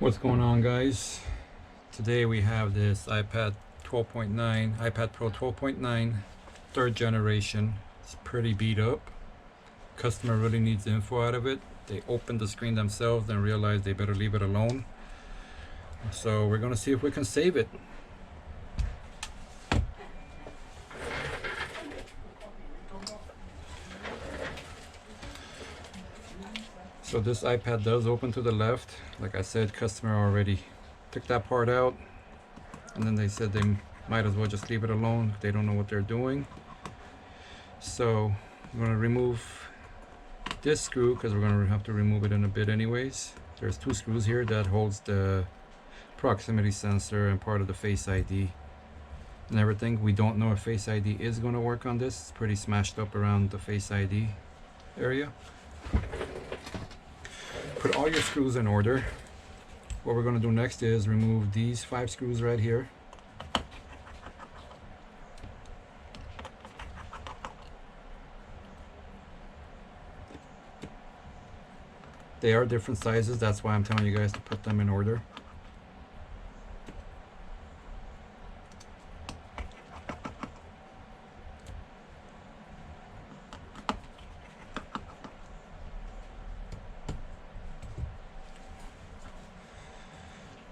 What's going on, guys? Today we have this iPad 12.9, iPad Pro 12.9, third generation. It's pretty beat up. Customer really needs info out of it. They opened the screen themselves and realized they better leave it alone. So we're gonna see if we can save it. So this iPad does open to the left. Like I said, customer already took that part out, and then they said they might as well just leave it alone. They don't know what they're doing. So I'm going to remove this screw because we're going to have to remove it in a bit anyways. There's two screws here that holds the proximity sensor and part of the Face ID and everything. We don't know if Face ID is going to work on this. It's pretty smashed up around the Face ID area. Put all your screws in order. What we're going to do next is remove these 5 screws right here. They are different sizes, that's why I'm telling you guys to put them in order.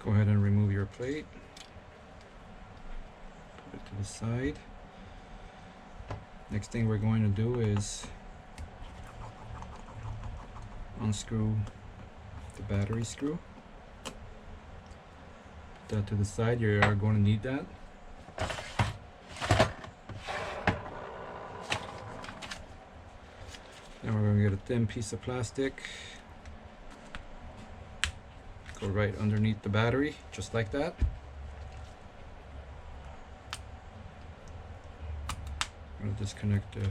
Go ahead and remove your plate. Put it to the side. Next thing we're going to do is unscrew the battery screw. Put that to the side. You are going to need that. Then we're going to get a thin piece of plastic. Go right underneath the battery, just like that. I'm going to disconnect the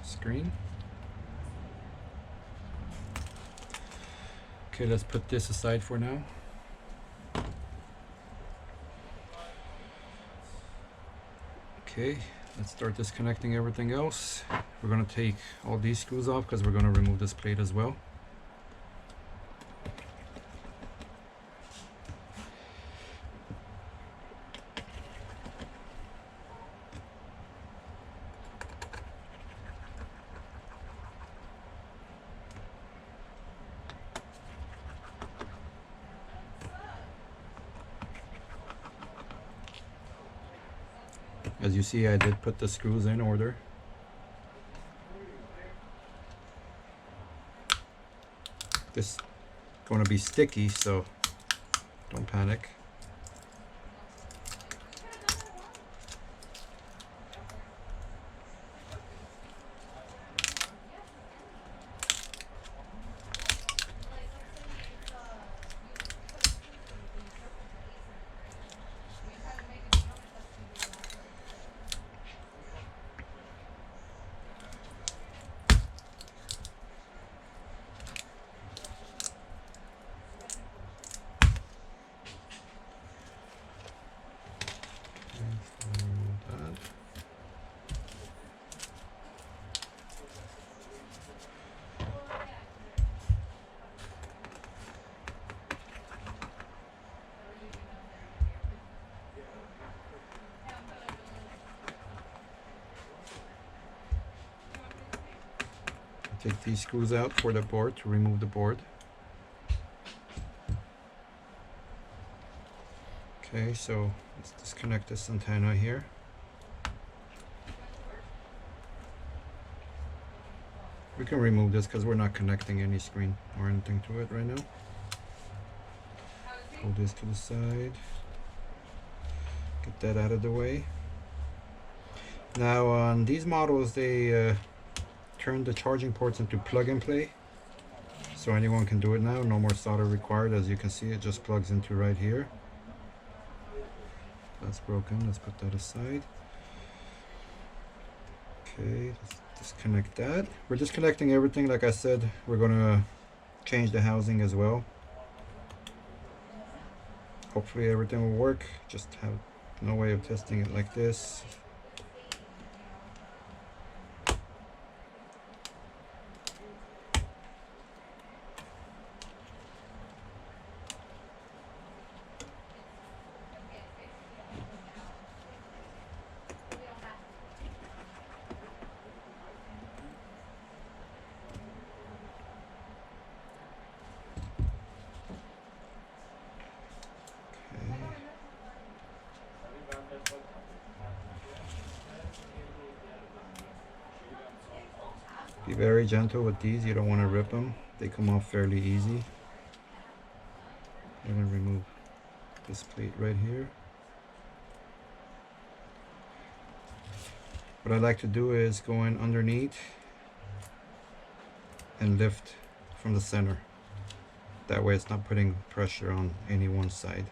screen. Okay, let's put this aside for now. Okay, let's start disconnecting everything else. We're going to take all these screws off because we're going to remove this plate as well. As you see, I did put the screws in order. This is going to be sticky, so don't panic. Take these screws out for the board to remove the board. Okay, so let's disconnect this antenna here. We can remove this because we're not connecting any screen or anything to it right now. Pull this to the side. Get that out of the way. Now on these models, they turn the charging ports into plug and play, so anyone can do it now. No more solder required. As you can see, it just plugs into right here. That's broken. Let's put that aside. Okay, let's disconnect that. We're disconnecting everything. Like I said, we're gonna change the housing as well. Hopefully everything will work. Just have no way of testing it like this. Be very gentle with these. You don't want to rip them. They come off fairly easy. I'm going to remove this plate right here. What I like to do is go in underneath and lift from the center. That way it's not putting pressure on any one side.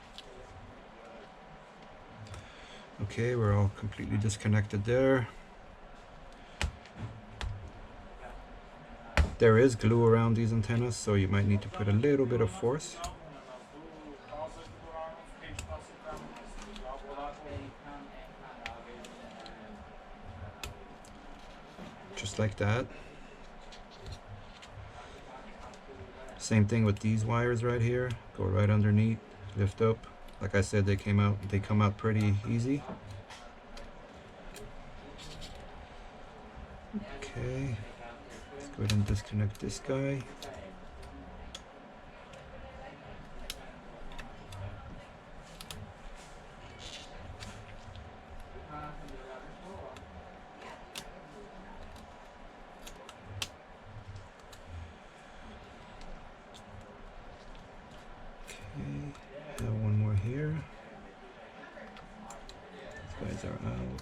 Okay, we're all completely disconnected there. There is glue around these antennas, so you might need to put a little bit of force. Just like that. Same thing with these wires right here. Go right underneath, lift up. Like I said, they come out pretty easy. Okay. Let's go ahead and disconnect this guy. Okay, have one more here. These guys are out.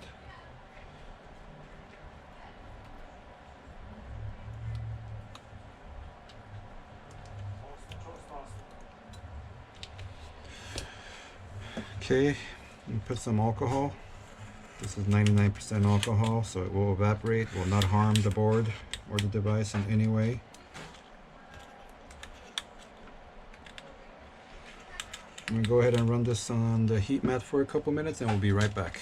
Okay, you put some alcohol. This is 99% alcohol, so it will evaporate, will not harm the board or the device in any way. I'm going to go ahead and run this on the heat mat for a couple minutes and we'll be right back.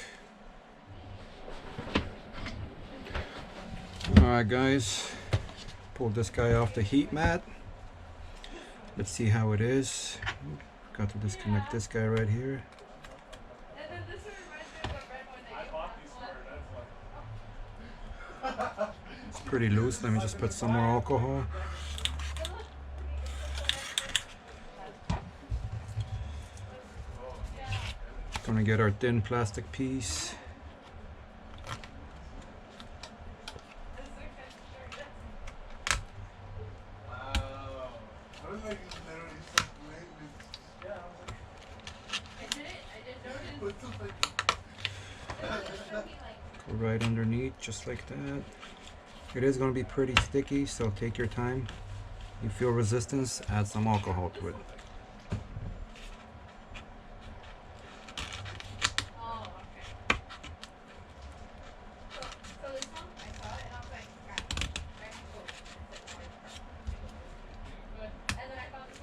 Alright guys, pulled this guy off the heat mat. Let's see how it is. Got to disconnect this guy right here. It's pretty loose. Let me just put some more alcohol. Gonna get our thin plastic piece. Go right underneath, just like that. It is going to be pretty sticky, so take your time. You feel resistance, add some alcohol to it.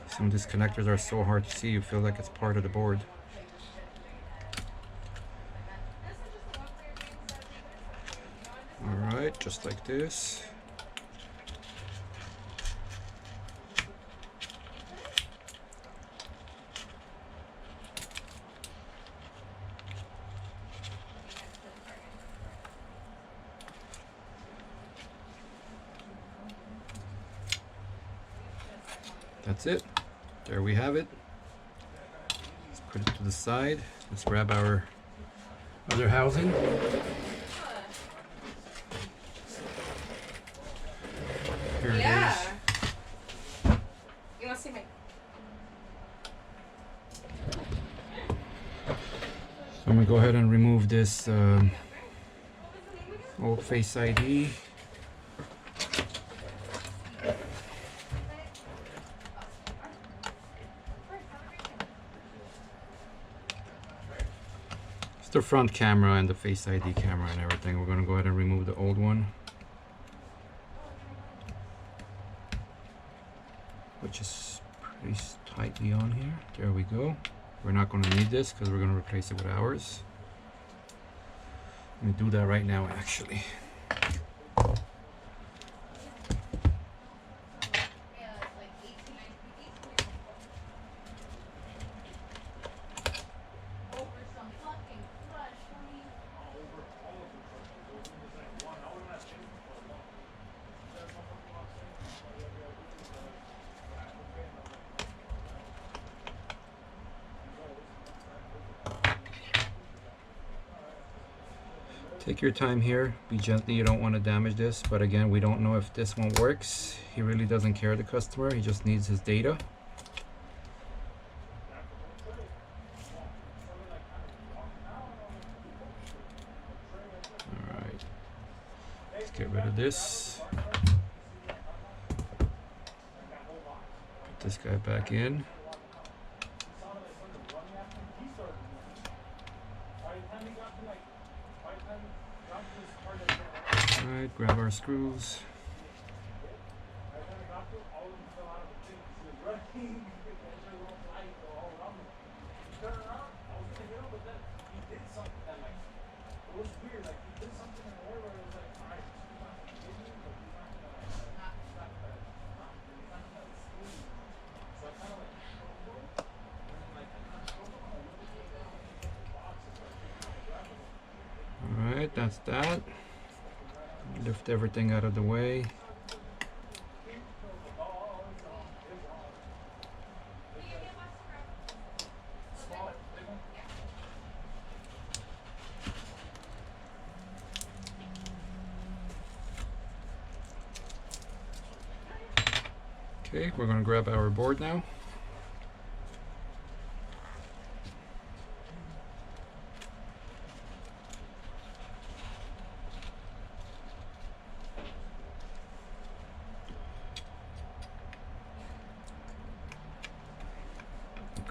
Some disconnectors are so hard to see, you feel like it's part of the board. Alright, just like this. That's it. There we have it. Let's put it to the side. Let's grab our other housing. Here it is. You want to see me? So I'm going to go ahead and remove this old Face ID. It's the front camera and the Face ID camera and everything. We're going to go ahead and remove the old one, which is pretty tightly on here. There we go. We're not going to need this because we're going to replace it with ours. Let me do that right now, actually. Take your time here, be gentle, you don't want to damage this, but again, we don't know if this one works. He really doesn't care, the customer, he just needs his data. Alright, let's get rid of this. Put this guy back in. Alright, grab our screws. Alright, that's that. Lift everything out of the way. Okay, we're going to grab our board now.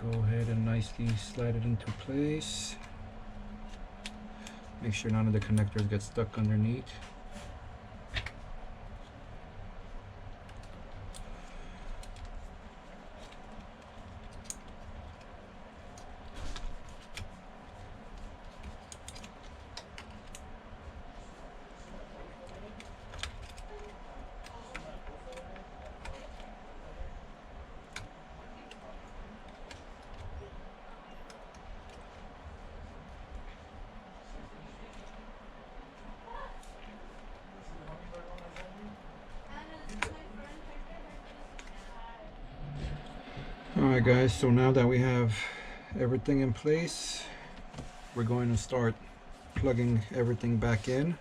Go ahead and nicely slide it into place. Make sure none of the connectors get stuck underneath. Alright guys, so now that we have everything in place, we're going to start plugging everything back in.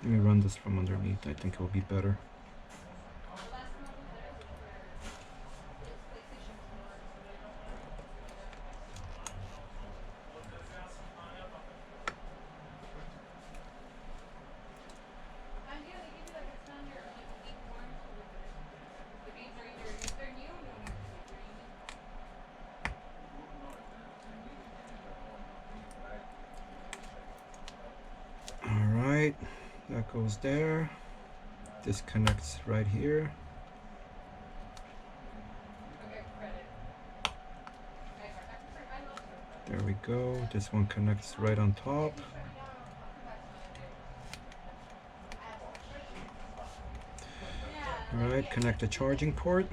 Let me run this from underneath, I think it will be better. That goes there. This connects right here. There we go. This one connects right on top. All right, connect the charging port.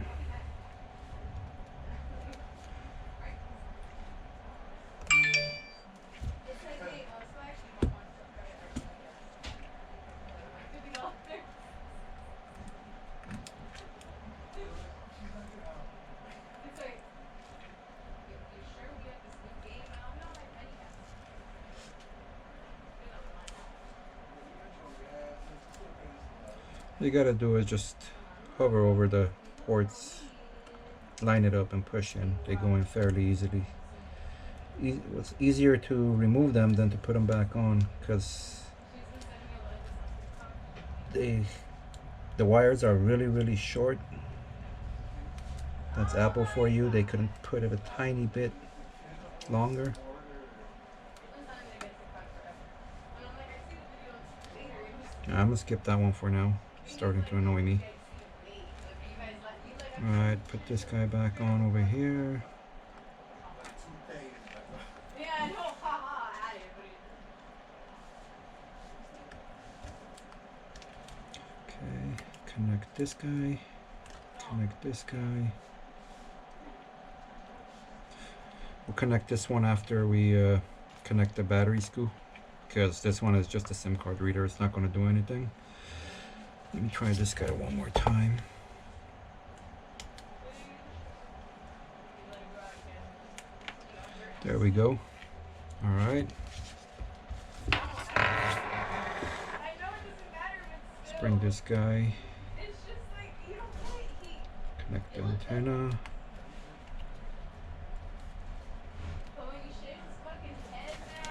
All you gotta do is just hover over the ports, line it up and push in. They go in fairly easily. It's easier to remove them than to put them back on because the wires are really short. That's Apple for you. They couldn't put it a tiny bit longer. I'm gonna skip that one for now. It's starting to annoy me. Alright, put this guy back on over here. Okay, connect this guy. Connect this guy. We'll connect this one after we connect the battery screw, because this one is just a SIM card reader. It's not going to do anything. Let me try this guy one more time. There we go. All right. I know it doesn't matter, but Let's bring this guy. it's just like you don't play heat. Connect the antenna. But when you shave his fucking head, man.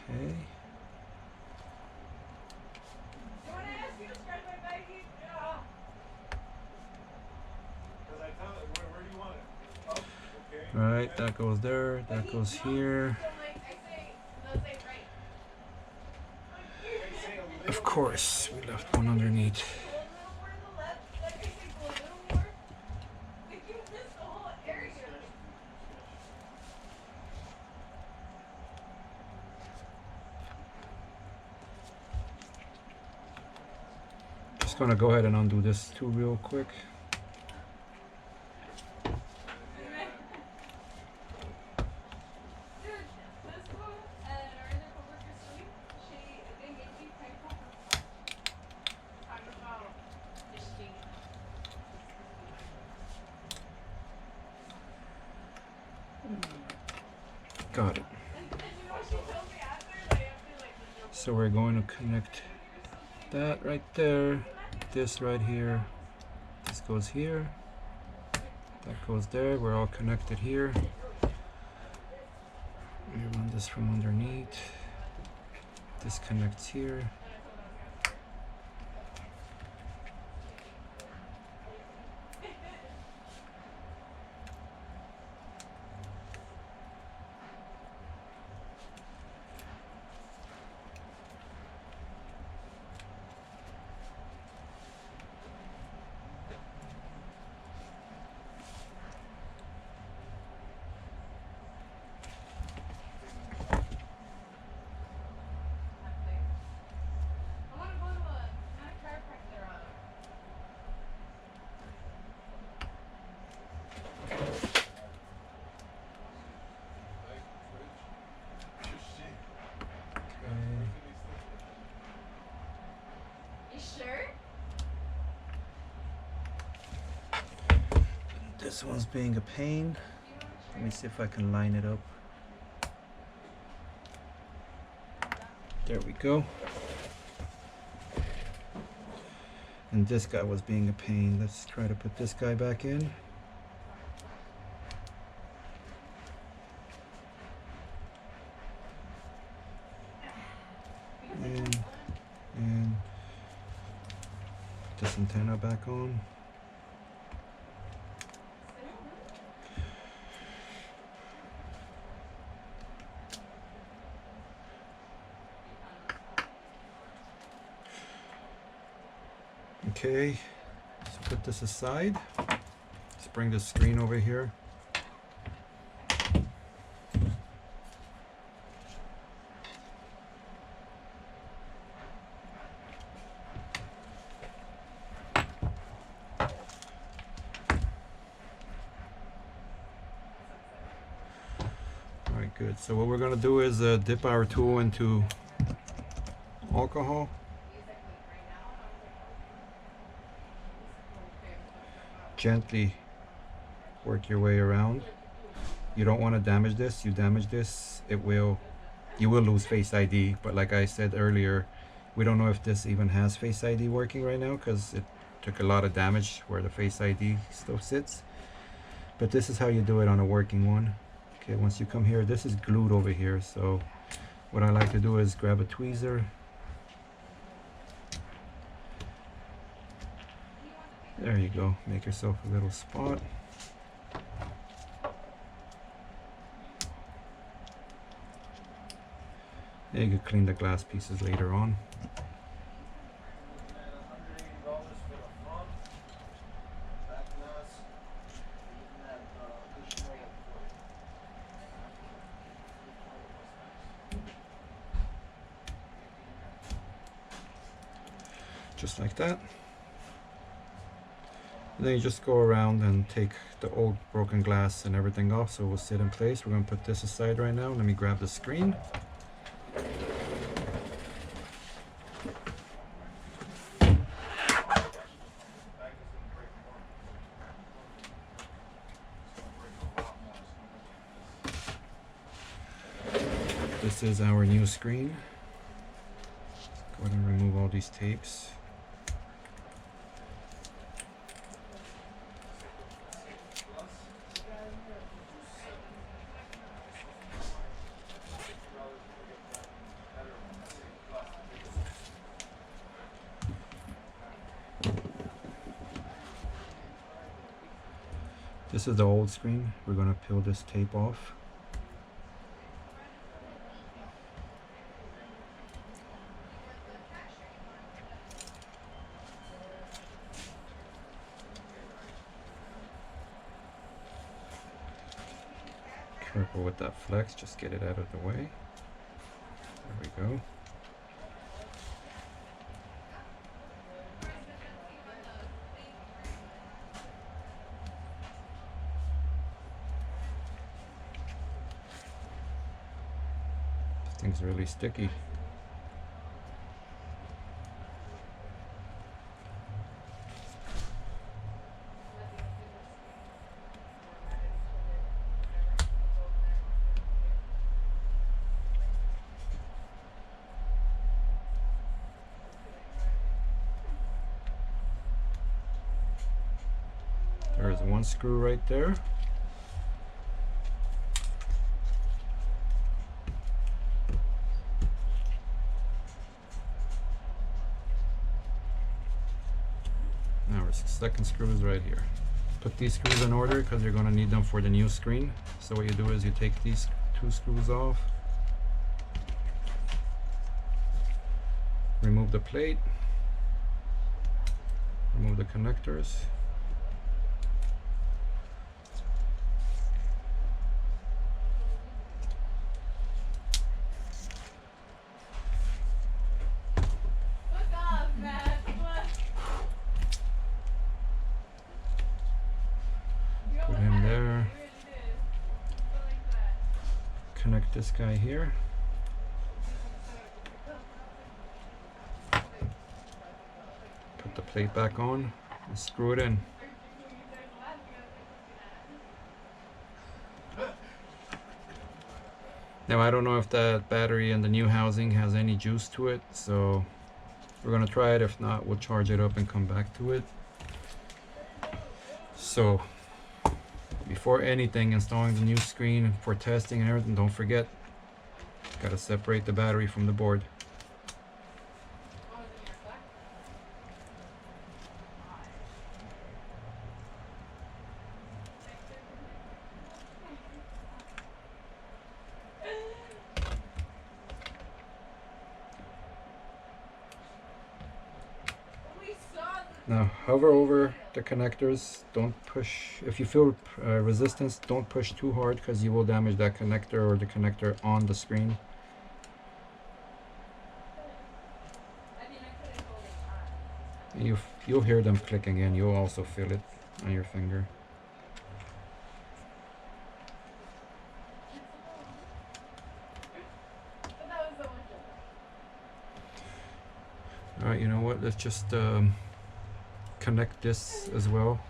Okay. You want to ask you to scratch my back? Yeah. Because I tell it, where do you want it? Up, okay. All right, that goes there. That goes here. So like I say, they'll say right. They say a little Of course, we left one underneath. Go a little more to the left. Like I say, go a little more. Like you missed the whole area. Just gonna go ahead and undo this too real quick. Dude, this one and our other coworker, Sweet, they made me thankful for talking about fish king. Got it. And you know what she told me after? That I have to like the So we're going to connect that right there. This right here. This goes here. That goes there. We're all connected here. We run this from underneath. This connects here. I want to go to not a chiropractor. You sure? This one's being a pain. Let me see if I can line it up. There we go. And this guy was being a pain. Let's try to put this guy back in. And put this antenna back on. Okay, so put this aside. Let's bring the screen over here. All right, good. So what we're gonna do is dip our tool into alcohol. Gently work your way around. You don't want to damage this. You damage this, you will lose Face ID. But like I said earlier, we don't know if this even has Face ID working right now because it took a lot of damage where the Face ID still sits. But this is how you do it on a working one. Okay, once you come here, this is glued over here. So what I like to do is grab a tweezer. There you go. Make yourself a little spot. And you can clean the glass pieces later on. Just like that. And then you just go around and take the old broken glass and everything off so it will sit in place. We're going to put this aside right now. Let me grab the screen. This is our new screen. Go ahead and remove all these tapes. This is the old screen. We're going to peel this tape off. Careful with that flex, just get it out of the way. There we go. This thing's really sticky. There's one screw right there. Now our second screw is right here. Put these screws in order because you're going to need them for the new screen. So what you do is you take these two screws off, remove the plate, remove the connectors. Put him there. Connect this guy here. Put the plate back on and screw it in. Now I don't know if that battery in the new housing has any juice to it, so we're gonna try it. If not, we'll charge it up and come back to it. So before anything, installing the new screen for testing and everything, don't forget, gotta separate the battery from the board. Now hover over the connectors, don't push. If you feel resistance, don't push too hard because you will damage that connector or the connector on the screen. You'll hear them clicking in, you'll also feel it on your finger. Alright, you know what, let's just connect this as well.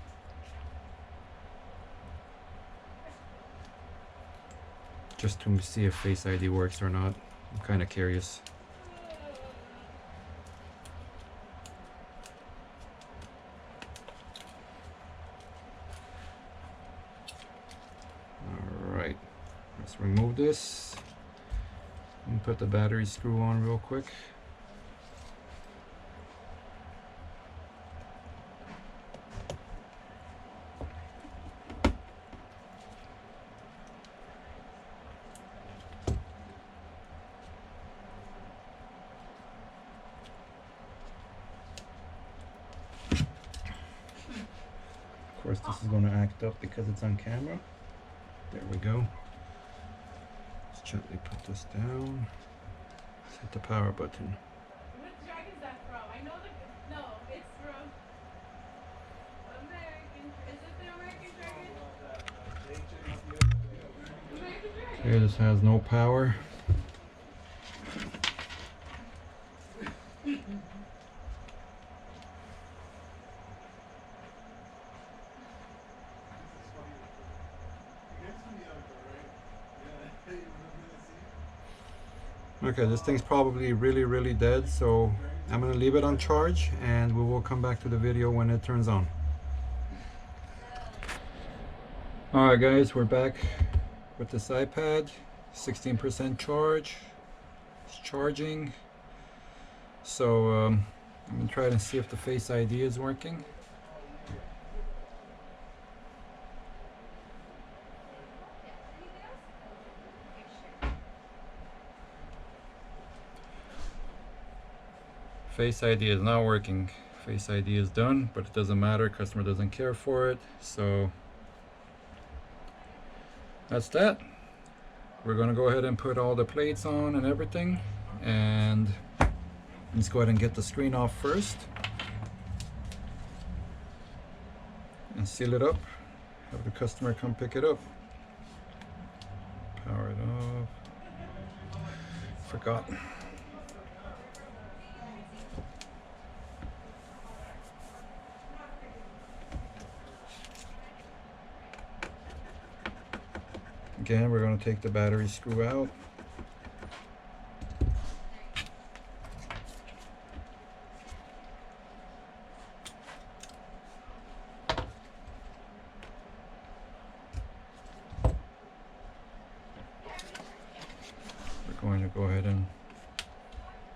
Just to see if Face ID works or not. I'm kind of curious. Alright, let's remove this and put the battery screw on real quick. Of course, this is going to act up because it's on camera. There we go. Let's gently put this down. Let's hit the power button. What drag is that from? I know no, it's from America. Okay, this has no power. Okay, this thing's probably really dead, so I'm gonna leave it on charge and we will come back to the video when it turns on. Alright guys, we're back with this iPad. 16% charge. It's charging. So I'm gonna try to see if the Face ID is working. Face ID is not working. Face ID is done, but it doesn't matter. Customer doesn't care for it. So that's that. We're gonna go ahead and put all the plates on and everything, and let's go ahead and get the screen off first and seal it up. Have the customer come pick it up. Power it off. Forgot. Again, we're going to take the battery screw out. We're going to go ahead and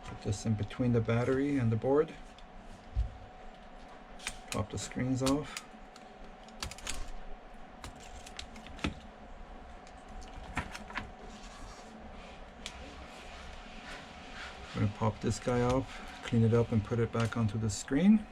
put this in between the battery and the board. Pop the screens off. I'm going to pop this guy off, clean it up and put it back onto the screen.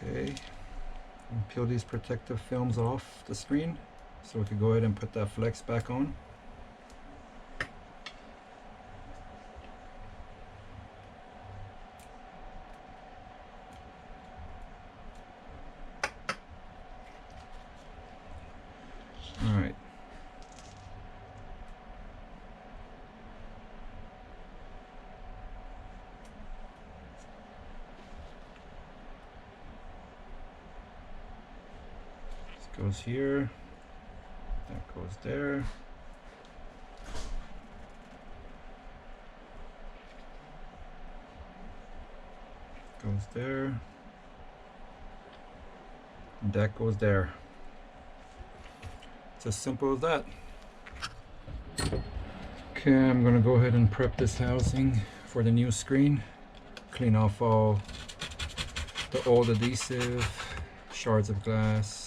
Okay, and peel these protective films off the screen so we can go ahead and put that flex back on. All right. Goes here, that goes there. Goes there. And that goes there. It's as simple as that. Okay, I'm gonna go ahead and prep this housing for the new screen. Clean off all the old adhesive, shards of glass.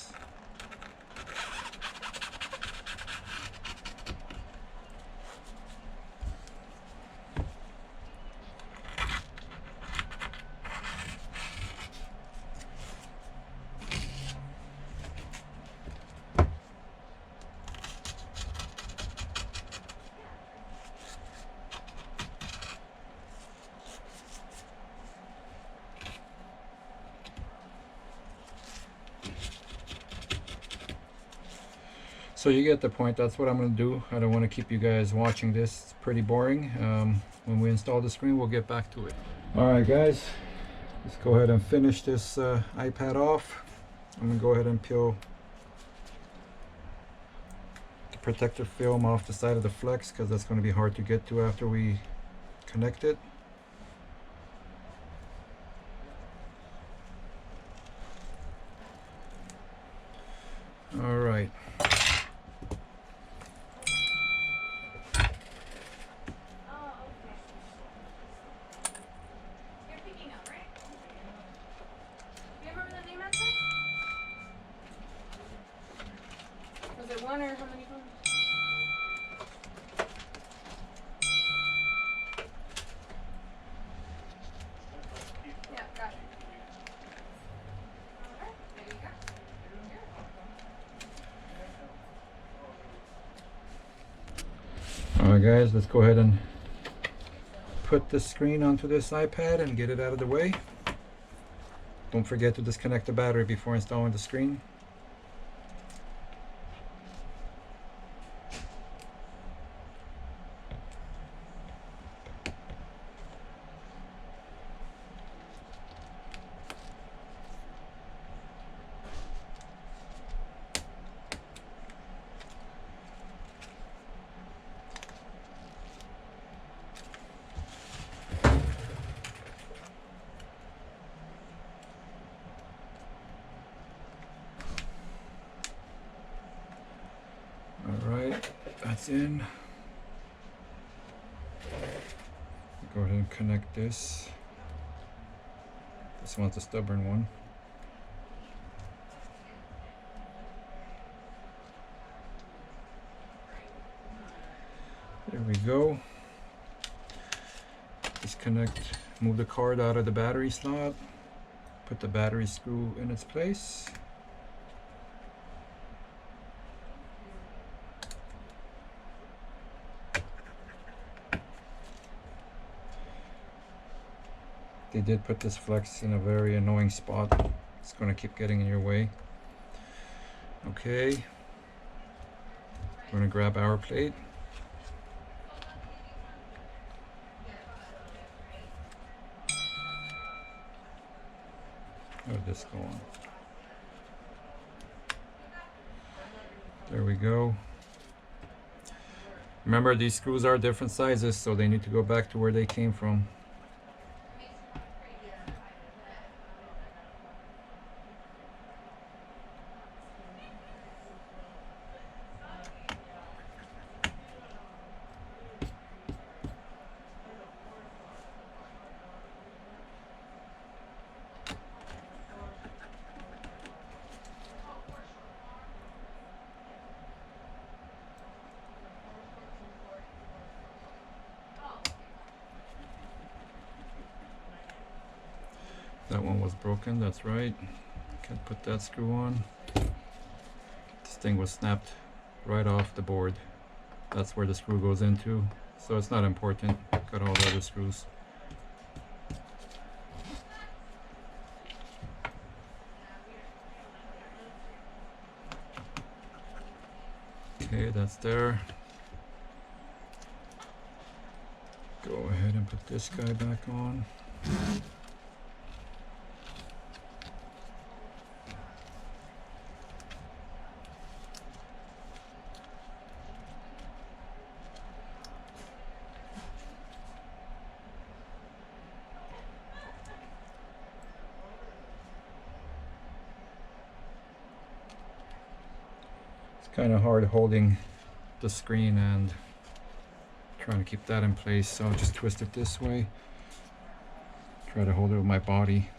So you get the point. That's what I'm going to do. I don't want to keep you guys watching this. It's pretty boring. When we install the screen, we'll get back to it. Alright guys, Let's go ahead and finish this iPad off. I'm gonna go ahead and peel the protective film off the side of the flex because that's going to be hard to get to after we connect it. All right. Oh, okay. You're picking up, right? Do you remember the name of that? Was it one or how many phones? Yeah, got it. Alright, there you go. You're welcome. All right, guys, let's go ahead and put the screen onto this iPad and get it out of the way. Don't forget to disconnect the battery before installing the screen. Alright, that's in. Go ahead and connect this. This one's a stubborn one. There we go. Disconnect, move the card out of the battery slot. Put the battery screw in its place. They did put this flex in a very annoying spot. It's going to keep getting in your way. Okay. We're going to grab our plate. How did this go on? There we go. Remember, these screws are different sizes, so they need to go back to where they came from. That one was broken, that's right. Can't put that screw on. This thing was snapped right off the board. That's where the screw goes into. So it's not important. Got all the other screws. Okay, that's there. Go ahead and put this guy back on. Kind of hard holding the screen and trying to keep that in place, so I'll just twist it this way. Try to hold it with my body.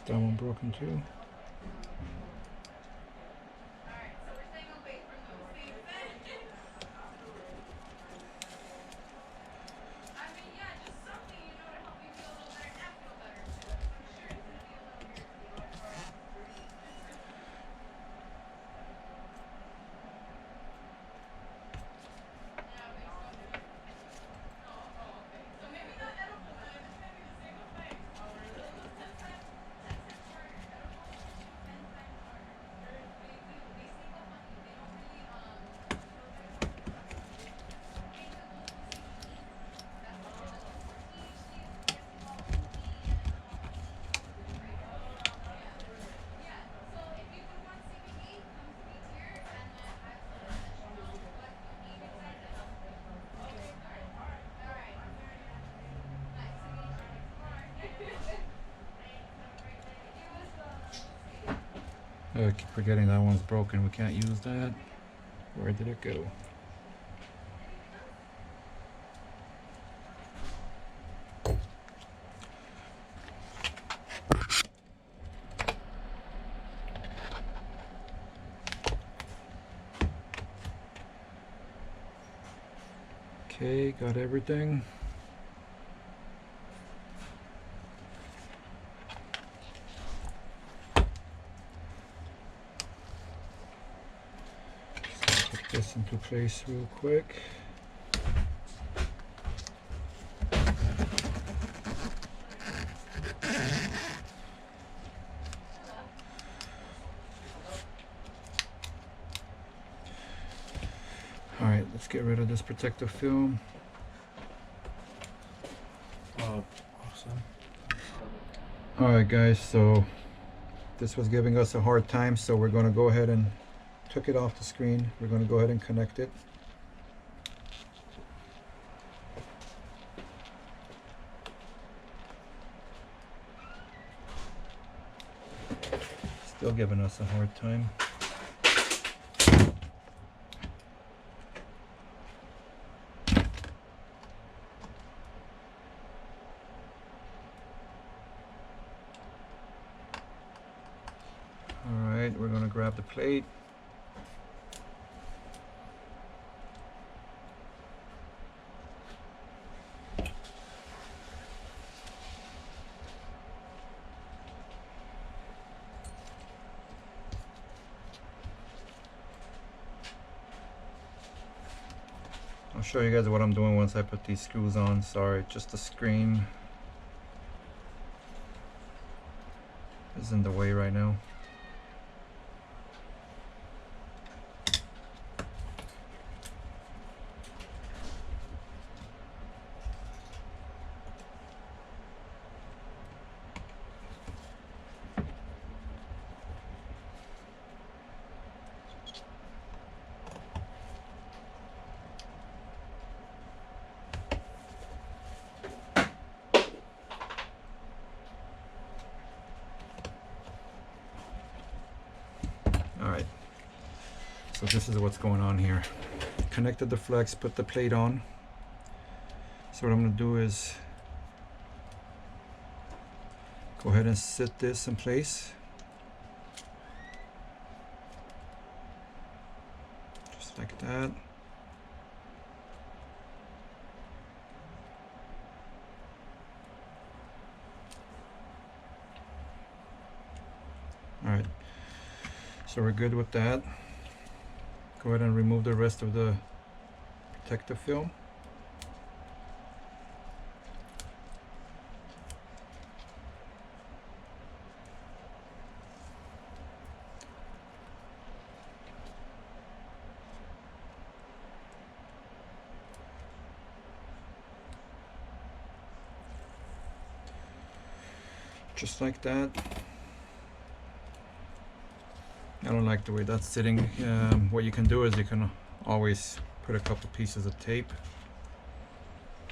That one broken too. Alright, so we're staying away from those things then. I mean, yeah, just something, you know, to help you feel a little better and feel better too. 'Cause I'm sure it's gonna be a little irritating. Yeah, it makes no difference. No, oh, okay. So maybe not edible then. It's gonna be the same effect. Oh, really? They'll lose 10 times harder. Edibles hit you 10 times harder. They do. They sneak up on you. They don't really kill you. They could lose the CBD. That's what you're looking for. THC is replacing all CBD and all the CBD, right? Yeah. Yeah. So if you do want CBD, come to me here and then I will let you know what you need inside the edible. Okay. All right. Nice to meet you. Thanks. Have a great day. You as well. We'll see you. I keep forgetting that one's broken. We can't use that. Where did it go? Anything else? Okay, got everything. So put this into place real quick. All right, let's get rid of this protective film. Awesome. All right, guys, so this was giving us a hard time, so we're going to go ahead and took it off the screen. We're going to go ahead and connect it. Still giving us a hard time. Alright, we're going to grab the plate. I'll show you guys what I'm doing once I put these screws on. Sorry, just the screen is in the way right now. Alright, so this is what's going on here. Connected the flex, put the plate on. So what I'm going to do is go ahead and sit this in place. Just like that. Alright. So we're good with that. Go ahead and remove the rest of the protective film. Just like that. I don't like the way that's sitting. What you can do is you can always put a couple pieces of tape.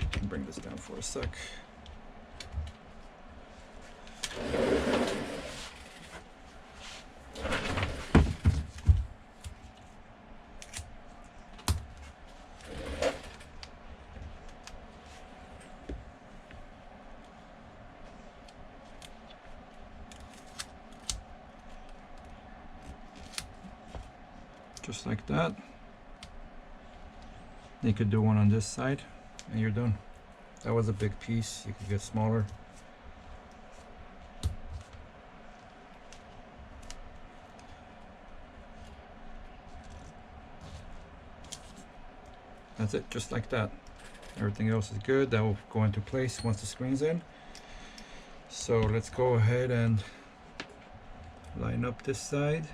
I can bring this down for a sec. just like that. You could do one on this side and you're done. That was a big piece, you could get smaller. That's it, just like that. Everything else is good. That will go into place once the screen's in. So let's go ahead and line up this side.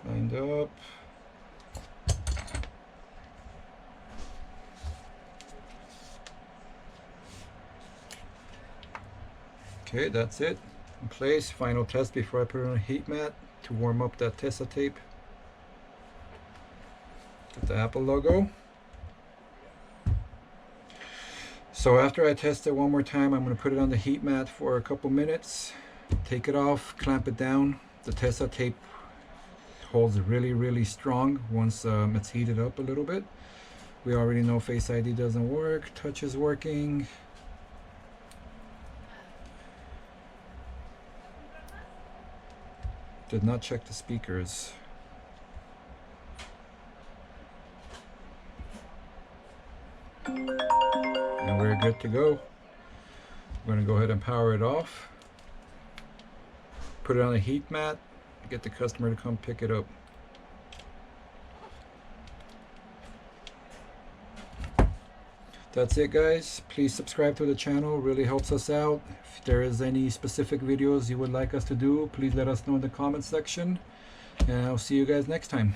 Lined up. Okay, that's it. In place. Final test before I put it on a heat mat to warm up that Tesa tape. Get the Apple logo. So after I test it one more time, I'm going to put it on the heat mat for a couple minutes. Take it off, clamp it down. The Tesa tape holds really strong once it's heated up a little bit. We already know Face ID doesn't work. Touch is working. Did not check the speakers. And we're good to go. I'm going to go ahead and power it off. Put it on a heat mat. Get the customer to come pick it up. That's it, guys. Please subscribe to the channel, really helps us out. If there is any specific videos you would like us to do, please let us know in the comment section, and I'll see you guys next time.